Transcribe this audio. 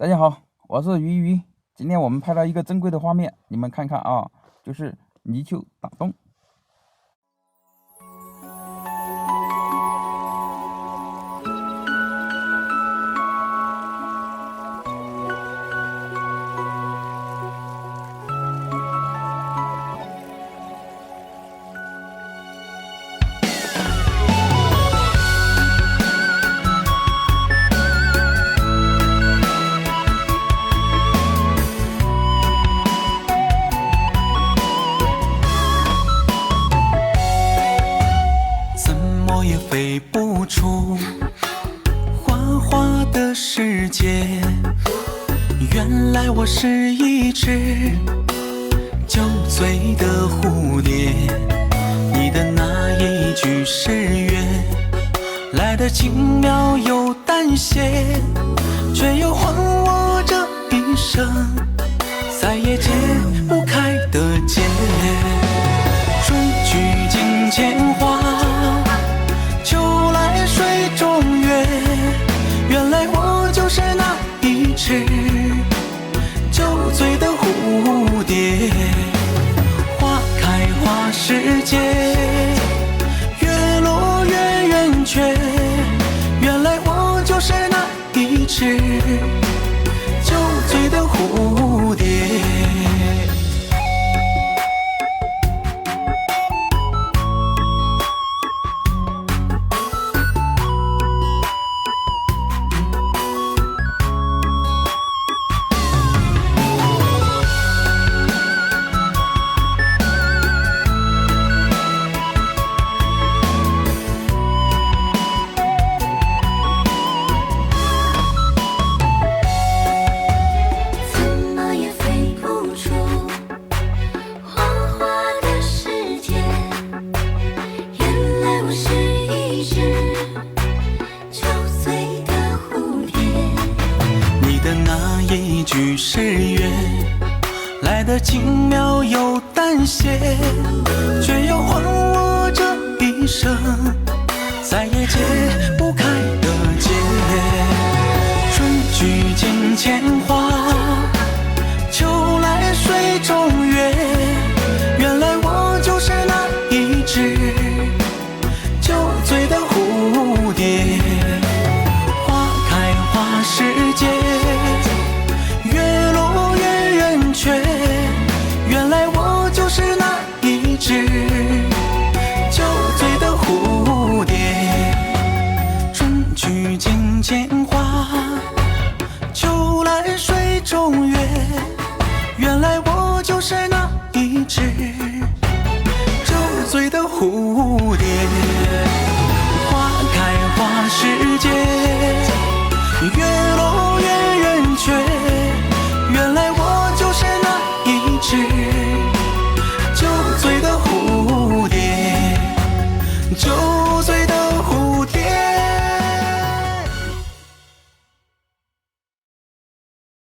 大家好，我是鱼鱼。今天我们拍了一个珍贵的画面，你们看看啊，就是泥鳅打洞。也飞不出花花的世界，原来我是一只酒醉的蝴蝶。你的那一句誓约来得轻描又淡写，却又还我这一生再也解不开的结。春去境迁花，秋来水中月，原来我就是那一只酒醉的蝴蝶。花开花时节，月落月圆缺，原来我就是那一只酒醉的蝴蝶。一句誓约来得轻描又淡写，却又还我这一生再也解不开的结。春去境迁花，秋来水中月，原来我就是那一只酒醉的蝴蝶。花开花时节，原来我就是那一只酒醉的蝴蝶。春去境迁花，秋来水中月，